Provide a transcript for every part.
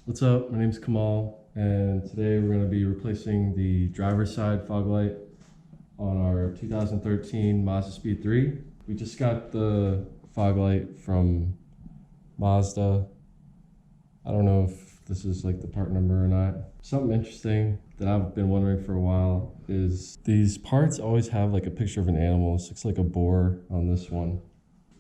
What's up? My name's Kamal, and today we're going to be replacing the driver's side fog light on our 2013 Mazdaspeed3. We just got the fog light from Mazda. I don't know if this is like the part number or not. Something interesting that I've been wondering for a while is these parts always have like a picture of an animal. This looks like a boar on this one.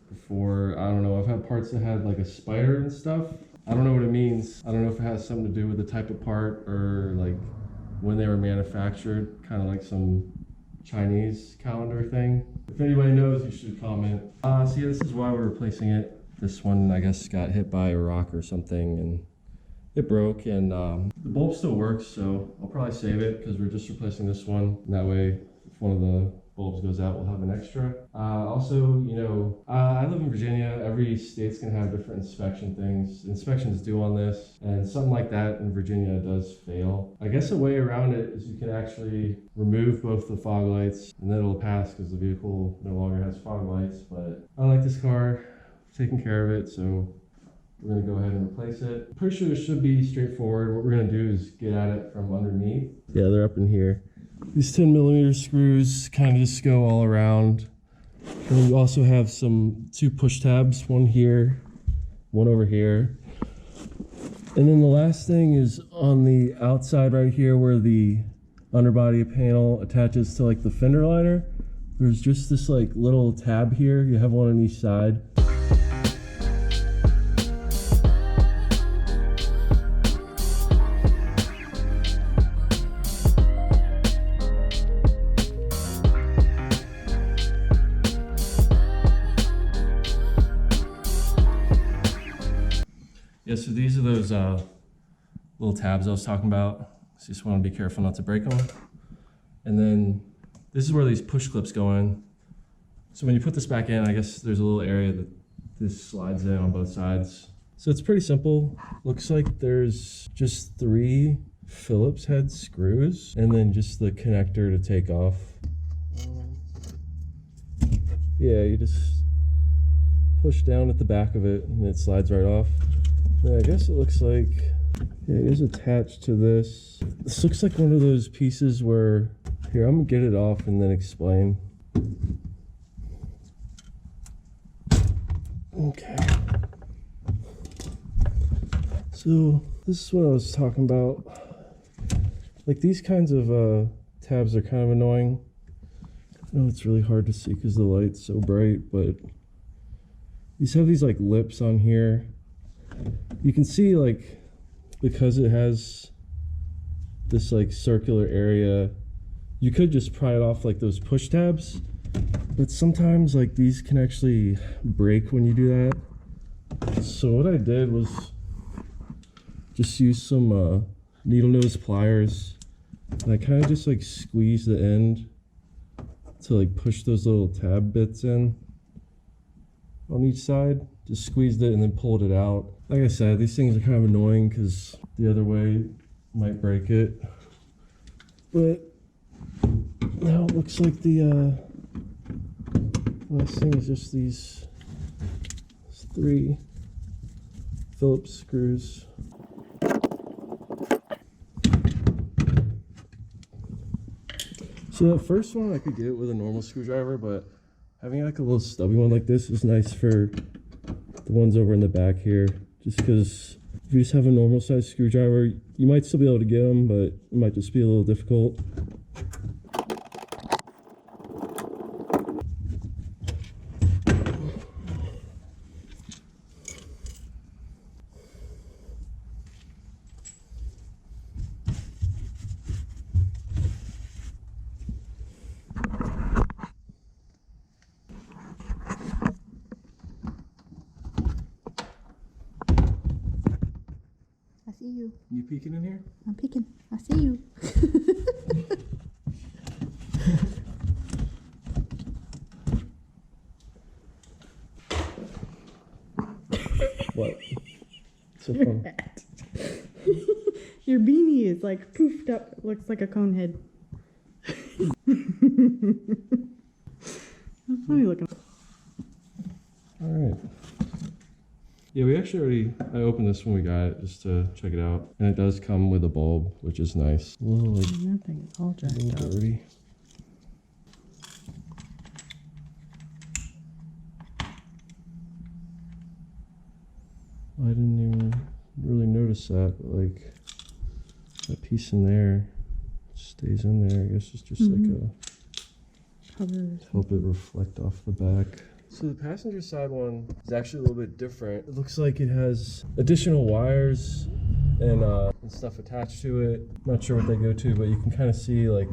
Before, I don't know, I've had parts that had like a spider and stuff. I don't know what it means. I don't know if it has something to do with the type of part or like when they were manufactured, kind of like some Chinese calendar thing. If anybody knows, you should comment. So yeah, this is why we're replacing it. This one, I guess, got hit by a rock or something and it broke, and the bulb still works, so I'll probably save it because we're just replacing this one. And that way, if one of the bulbs goes out, we'll have an extra. Also, you know, I live in Virginia. Every state's gonna have different inspections due on this, and something like that in Virginia does fail. I guess a way around it is you can actually remove both the fog lights and then it'll pass because the vehicle no longer has fog lights. But I like this car, taking care of it, so we're gonna go ahead and replace it. Pretty sure this should be straightforward. What we're gonna do is get at it from underneath. Yeah, they're up in here. These 10mm screws kind of just go all around. And we also have two push tabs, one here, one over here. And then the last thing is on the outside right here where the underbody panel attaches to like the fender liner. There's just this like little tab here. You have one on each side. Yeah, so these are those little tabs I was talking about. So just want to be careful not to break them. And then this is where these push clips go in. So when you put this back in, I guess there's a little area that this slides in on both sides. So it's pretty simple. Looks like there's just 3 Phillips head screws and then just the connector to take off. Yeah, you just push down at the back of it and it slides right off. And I guess it looks like, yeah, it is attached to this. This looks like one of those pieces where, here, I'm gonna get it off and then explain. Okay. So this is what I was talking about. Like these kinds of tabs are kind of annoying. I know it's really hard to see because the light's so bright, but these have these like lips on here. You can see, like, because it has this like circular area, you could just pry it off like those push tabs, but sometimes like these can actually break when you do that. So what I did was just use some needle nose pliers, and I kind of just like squeeze the end to like push those little tab bits in on each side. Just squeezed it and then pulled it out. Like I said, these things are kind of annoying because the other way might break it. But now it looks like the last thing is just these 3 Phillips screws. So that first one I could get with a normal screwdriver, but having like a little stubby one like this is nice for the ones over in the back here, just because if you just have a normal size screwdriver, you might still be able to get them, but it might just be a little difficult. I see you. You peeking in here? I'm peeking. I see you. What? So fun. Your beanie is like poofed up. It looks like a cone head. That's funny looking. All right. Yeah, we actually I opened this when we got it just to check it out. And it does come with a bulb, which is nice. A little, like, That thing is all a jacked little up. dirty. I didn't even really notice that, but like that piece in there stays in there. I guess it's just like a Covers. help it reflect off the back. So the passenger side one is actually a little bit different. It looks like it has additional wires and stuff attached to it. Not sure what they go to, but you can kind of see like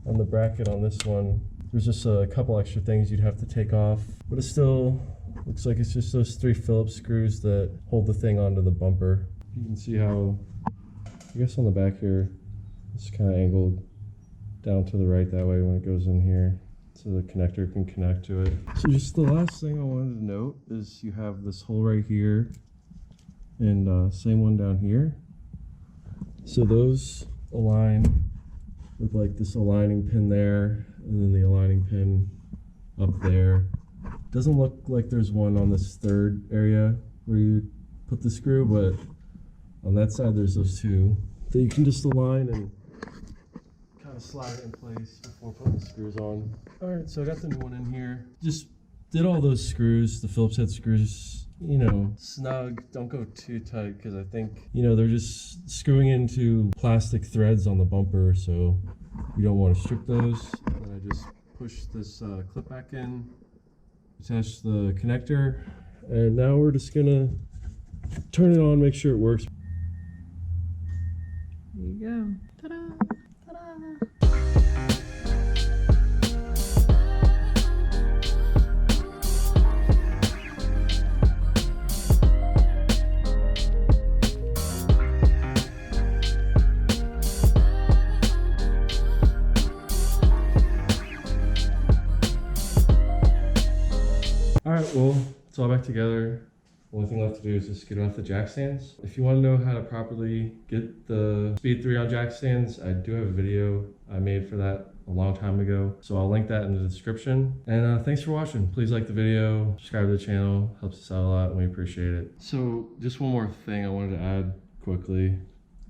on the bracket on this one, there's just a couple extra things you'd have to take off, but it still looks like it's just those 3 Phillips screws that hold the thing onto the bumper. You can see how, I guess on the back here, it's kind of angled down to the right that way when it goes in here, so the connector can connect to it. So just the last thing I wanted to note is you have this hole right here and same one down here. So those align with like this aligning pin there and then the aligning pin up there. Doesn't look like there's one on this third area where you put the screw, but on that side there's those 2 that you can just align and kind of slide it in place before putting the screws on. Alright, so I got the new one in here. Just did all those screws, the Phillips head screws, you know, snug. Don't go too tight because I think, you know, they're just screwing into plastic threads on the bumper, so you don't want to strip those. And I just push this clip back in, attach the connector, and now we're just gonna turn it on, make sure it works. There you go. Ta-da! Ta-da! Alright, well, it's all back together. Only thing left to do is just get it off the jack stands. If you want to know how to properly get the Speed 3 on jack stands, I do have a video I made for that a long time ago. So I'll link that in the description. And thanks for watching. Please like the video, subscribe to the channel, helps us out a lot and we appreciate it. So just one more thing I wanted to add quickly.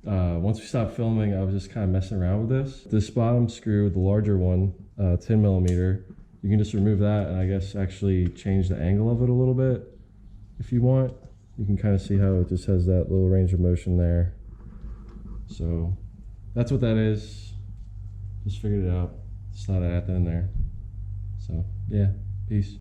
Once we stopped filming, I was just kind of messing around with this. This bottom screw, the larger one, 10 millimeter, you can just remove that and I guess actually change the angle of it a little bit. If you want, you can kind of see how it just has that little range of motion there. So that's what that is. Just figured it out. Just thought I'd add that in there. So yeah, peace.